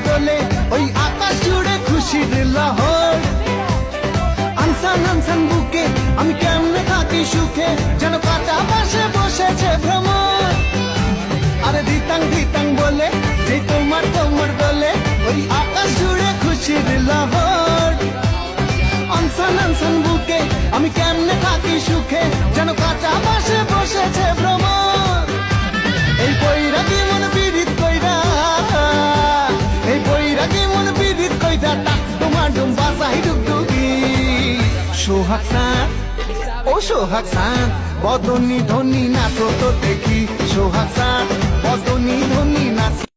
দোলে ওই আকাশ জুড়ে খুশির লহর। আনসান আনসান বুকে আমি কেমনে থাকি সুখে, যেন কাঁচা পাশে বসেছে ভ্রমর। আরে ধিতাং ধিতাং বলে যে তোমার কোমর দোলে ওই আকাশ জুড়ে খুশির লহর। আনসান আনসান বুকে আমি কেমনে থাকি সুখে, যেন কাঁচা পাশে বসেছে ভ্রমর। এই বৈরাগী মন পীড়িত কইরা, এই বৈরাগী মন পীড়িত কইরা টাক তোমার ডুম বাসাই ডুগডুগি। সোহাগ সাঁত ও সোহাগ সাঁত বদনী ধনী নাচো তো দেখি, সোহাগ সাঁত বদনী ধনী নাচ।